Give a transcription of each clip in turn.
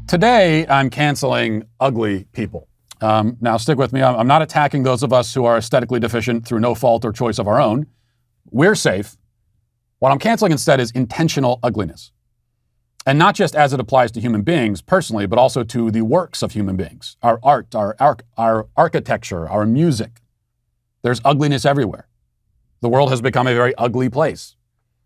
Today, I'm canceling ugly people. Now, stick with me. I'm not attacking those of us who are aesthetically deficient through no fault or choice of our own. We're safe. What I'm canceling instead is intentional ugliness. And not just as it applies to human beings personally, but also to the works of human beings, our art, our architecture, our music. There's ugliness everywhere. The world has become a very ugly place.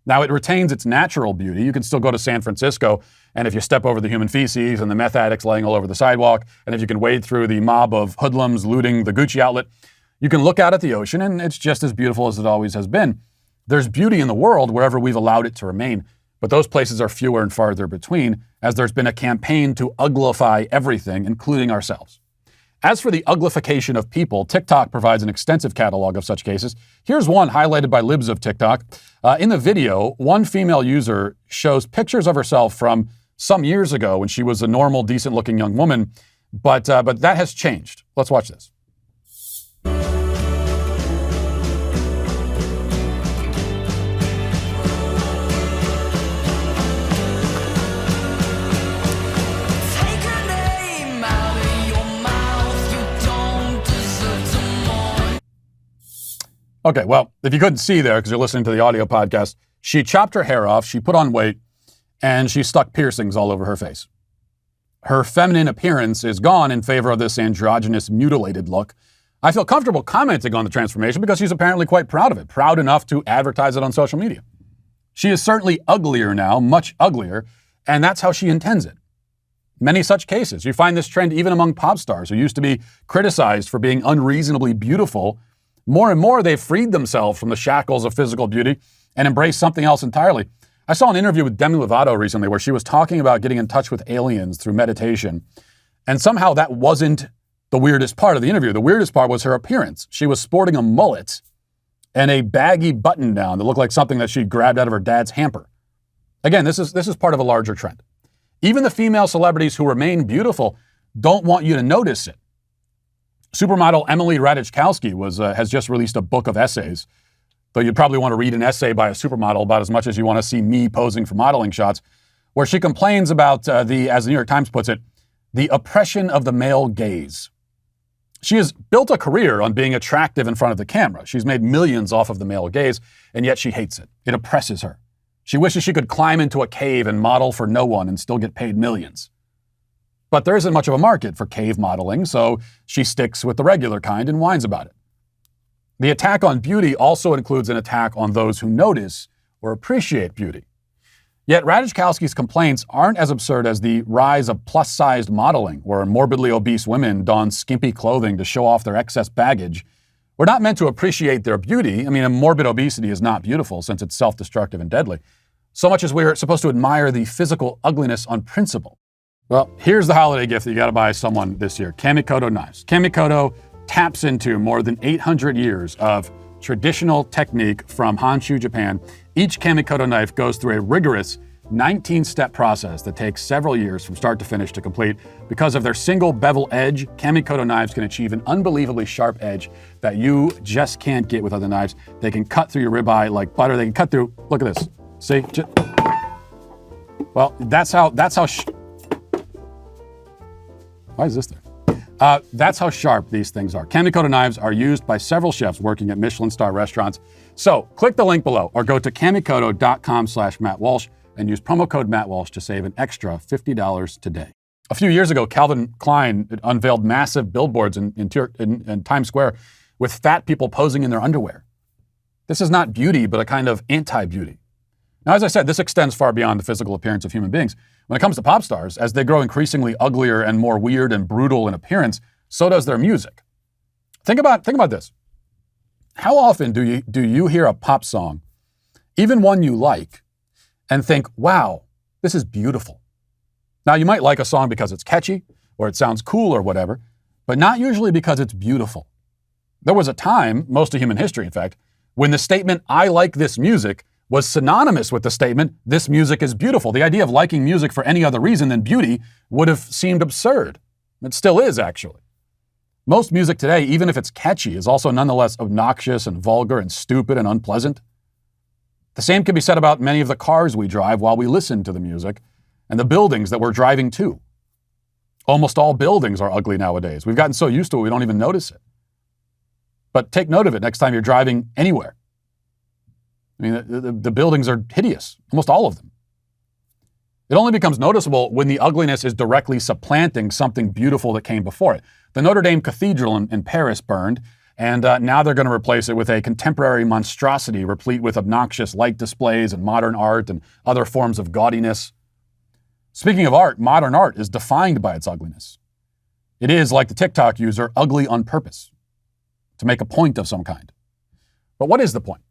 Now, it retains its natural beauty. You can still go to San Francisco, and if you step over the human feces and the meth addicts laying all over the sidewalk, and if you can wade through the mob of hoodlums looting the Gucci outlet, you can look out at the ocean, and it's just as beautiful as it always has been. There's beauty in the world wherever we've allowed it to remain, but those places are fewer and farther between, as there's been a campaign to uglify everything, including ourselves. As for the uglification of people, TikTok provides an extensive catalog of such cases. Here's one highlighted by libs of TikTok. In the video, one female user shows pictures of herself from some years ago when she was a normal, decent-looking young woman, but that has changed. Let's watch this. Okay, well, if you couldn't see there because you're listening to the audio podcast, she chopped her hair off, she put on weight, and she stuck piercings all over her face. Her feminine appearance is gone in favor of this androgynous, mutilated look. I feel comfortable commenting on the transformation because she's apparently quite proud of it, proud enough to advertise it on social media. She is certainly uglier now, much uglier, and that's how she intends it. Many such cases. You find this trend even among pop stars who used to be criticized for being unreasonably beautiful. More and more, they've freed themselves from the shackles of physical beauty and embraced something else entirely. I saw an interview with Demi Lovato recently where she was talking about getting in touch with aliens through meditation, and somehow that wasn't the weirdest part of the interview. The weirdest part was her appearance. She was sporting a mullet and a baggy button-down that looked like something that she grabbed out of her dad's hamper. Again, this is part of a larger trend. Even the female celebrities who remain beautiful don't want you to notice it. Supermodel Emily Ratajkowski has just released a book of essays, though you'd probably want to read an essay by a supermodel about as much as you want to see me posing for modeling shots, where she complains about as the New York Times puts it, the oppression of the male gaze. She has built a career on being attractive in front of the camera. She's made millions off of the male gaze, and yet she hates it. It oppresses her. She wishes she could climb into a cave and model for no one and still get paid millions. But there isn't much of a market for cave modeling, so she sticks with the regular kind and whines about it. The attack on beauty also includes an attack on those who notice or appreciate beauty. Yet Ratajkowski's complaints aren't as absurd as the rise of plus-sized modeling, where morbidly obese women don skimpy clothing to show off their excess baggage. We're not meant to appreciate their beauty. I mean, a morbid obesity is not beautiful since it's self-destructive and deadly, so much as we're supposed to admire the physical ugliness on principle. Well, here's the holiday gift that you got to buy someone this year. Kamikoto knives. Kamikoto taps into more than 800 years of traditional technique from Honshu, Japan. Each Kamikoto knife goes through a rigorous 19-step process that takes several years from start to finish to complete. Because of their single bevel edge, Kamikoto knives can achieve an unbelievably sharp edge that you just can't get with other knives. They can cut through your ribeye like butter. They can cut through, look at this. See? Well, that's how why is this there? That's how sharp these things are. Kamikoto knives are used by several chefs working at Michelin star restaurants. So click the link below or go to kamikoto.com/Matt Walsh and use promo code Matt Walsh to save an extra $50 today. A few years ago, Calvin Klein unveiled massive billboards in Times Square with fat people posing in their underwear. This is not beauty, but a kind of anti-beauty. Now, as I said, this extends far beyond the physical appearance of human beings. When it comes to pop stars, as they grow increasingly uglier and more weird and brutal in appearance, so does their music. Think about this. How often do you hear a pop song, even one you like, and think, wow, this is beautiful? Now, you might like a song because it's catchy, or it sounds cool or whatever, but not usually because it's beautiful. There was a time, most of human history in fact, when the statement, I like this music, was synonymous with the statement, this music is beautiful. The idea of liking music for any other reason than beauty would have seemed absurd. It still is, actually. Most music today, even if it's catchy, is also nonetheless obnoxious and vulgar and stupid and unpleasant. The same can be said about many of the cars we drive while we listen to the music and the buildings that we're driving to. Almost all buildings are ugly nowadays. We've gotten so used to it, we don't even notice it. But take note of it next time you're driving anywhere. I mean, the buildings are hideous, almost all of them. It only becomes noticeable when the ugliness is directly supplanting something beautiful that came before it. The Notre Dame Cathedral in Paris burned, and now they're going to replace it with a contemporary monstrosity replete with obnoxious light displays and modern art and other forms of gaudiness. Speaking of art, modern art is defined by its ugliness. It is, like the TikTok user, ugly on purpose, to make a point of some kind. But what is the point?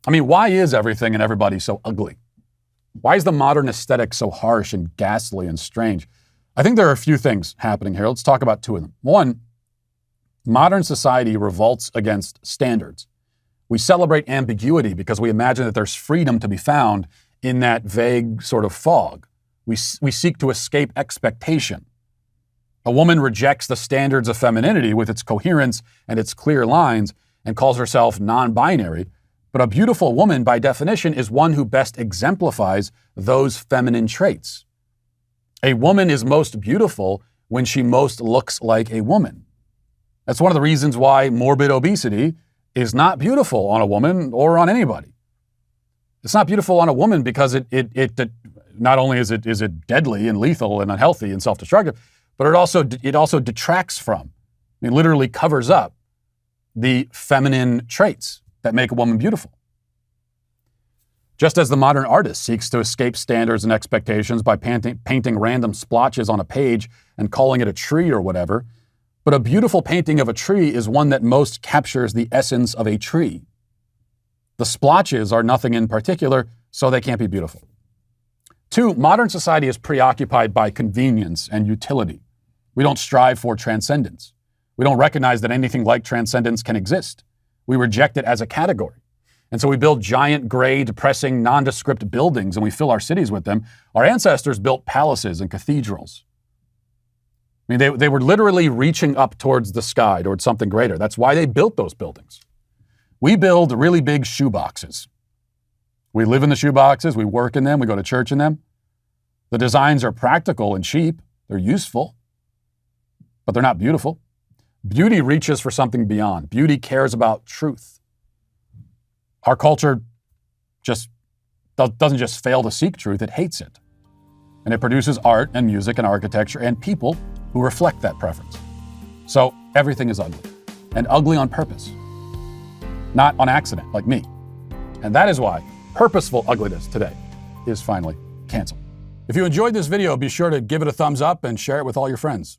I mean, why is everything and everybody so ugly? Why is the modern aesthetic so harsh and ghastly and strange? I think there are a few things happening here. Let's talk about two of them. One, modern society revolts against standards. We celebrate ambiguity because we imagine that there's freedom to be found in that vague sort of fog. We seek to escape expectation. A woman rejects the standards of femininity with its coherence and its clear lines and calls herself non-binary. But a beautiful woman, by definition, is one who best exemplifies those feminine traits. A woman is most beautiful when she most looks like a woman. That's one of the reasons why morbid obesity is not beautiful on a woman or on anybody. It's not beautiful on a woman because it not only is it deadly and lethal and unhealthy and self-destructive, but it also detracts from, it literally covers up the feminine traits that make a woman beautiful. Just as the modern artist seeks to escape standards and expectations by painting random splotches on a page and calling it a tree or whatever, but a beautiful painting of a tree is one that most captures the essence of a tree. The splotches are nothing in particular, so they can't be beautiful. Two, modern society is preoccupied by convenience and utility. We don't strive for transcendence. We don't recognize that anything like transcendence can exist. We reject it as a category. And so we build giant, gray, depressing, nondescript buildings and we fill our cities with them. Our ancestors built palaces and cathedrals. I mean, they were literally reaching up towards the sky, towards something greater. That's why they built those buildings. We build really big shoeboxes. We live in the shoeboxes, we work in them, we go to church in them. The designs are practical and cheap. They're useful, but they're not beautiful. Beauty reaches for something beyond. Beauty cares about truth. Our culture just doesn't just fail to seek truth, it hates it. And it produces art and music and architecture and people who reflect that preference. So everything is ugly, and ugly on purpose, not on accident, like me. And that is why purposeful ugliness today is finally canceled. If you enjoyed this video, be sure to give it a thumbs up and share it with all your friends.